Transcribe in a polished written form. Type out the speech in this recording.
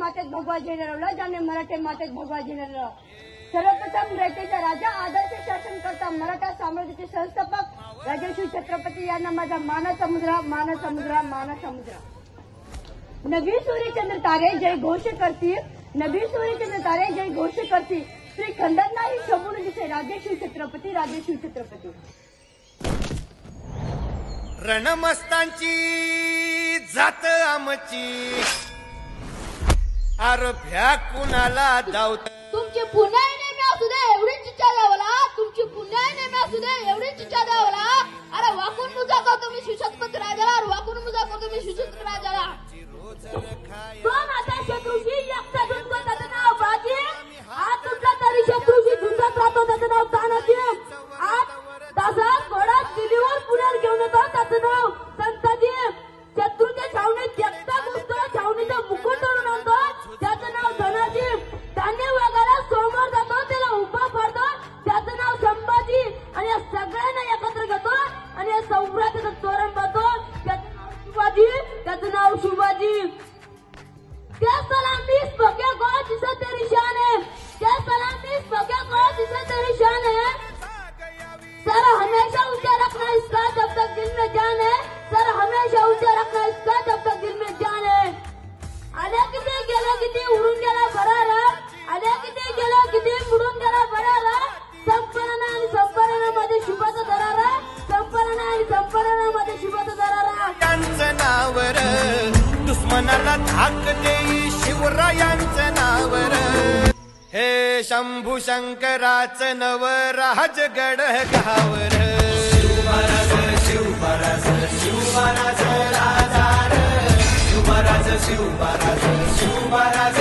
मातेत भगवा झेंडा लावला, ज्याने मराठी मातेत भगवा झेंडा लावला. सर्वप्रथम रयतेचा राजा, आदर्श शासनकर्ता, मराठा साम्राज्याचे संस्थापक राजर्षी छत्रपती यांना माझा मानाचा मुजरा, मानाचा मुजरा, मानाचा मुजरा. नवी सूर्यचंद्र तारे जय घोष करतील, नवी सूर्यचंद्र तारे जय घोष करतील. श्री खंडांनाही शोभून दिसे राजर्षी छत्रपती, राजर्षी छत्रपती. रणमस्तांची जात आमची, अरे भ्या कुणाला धावत. तुमची पुन्हा नेहमी असू दे एवढीच इच्छा द्यावला, तुमची पुन्हा नेहमी असू दे एवढीच इच्छा द्यावला. अरे वाकून मुजा करतो मी सुशस्पत राजाला, अरे वाकून मुजा करतो मी सुशस्पत राजाला. दोन आता शत्रूशी एकटा झुंजतो त्याचं नाव बाजी, आज तुमचा तरी शत्रूशी झुंजत राहतो त्याचं नाव तानाजी. आज तासात घोडात दिल्लीवर पुण्यात घेऊन येतो त्याचं नाव संताजी. शत्रूच्या छावणीत एकटा घुसतो, छावणीचा मुकुट तोडून आणतो त्याचं नाव धनाजी. धान्य वागायला सोमवार जातो, त्याला उभा पाडतो त्याचं नाव संभाजी. आणि या सगळ्यांना एकत्र घेतो आणि या सौराष्ट्राचं तोरण बांधतो त्याचं नाव शिवाजी, त्याचं नाव शिवाजी. क्या सलामी इस भगया को जिसे तेरी शान है, क्या सलामी इस भगया को जिसे तेरी शान है. सर हमेशा ऊंचा रखना इसका जब तक दिल में जान है, सर हमेशा ऊंचा रखना इसका जब तक दिल में जान है. आल्या किती गेलं किती उडून गेला भरारा, आल्या किती गेलं किती उडून गेला भरारा. संपन्न आणि संपन्नामध्ये शुभाचा दरारा, संपन्न आणि संपन्नामध्ये शुभाचा दरारा. यांचं नावर दुश्मनाला धाक देई शिवरायांचं नावर. हे शंभू शंकराचं नव राजगड गावर. शिवमहाराज शिवमहाराज शिवमहाराज राजा, शिवमहाराज शिवमहाराज शिवमहाराज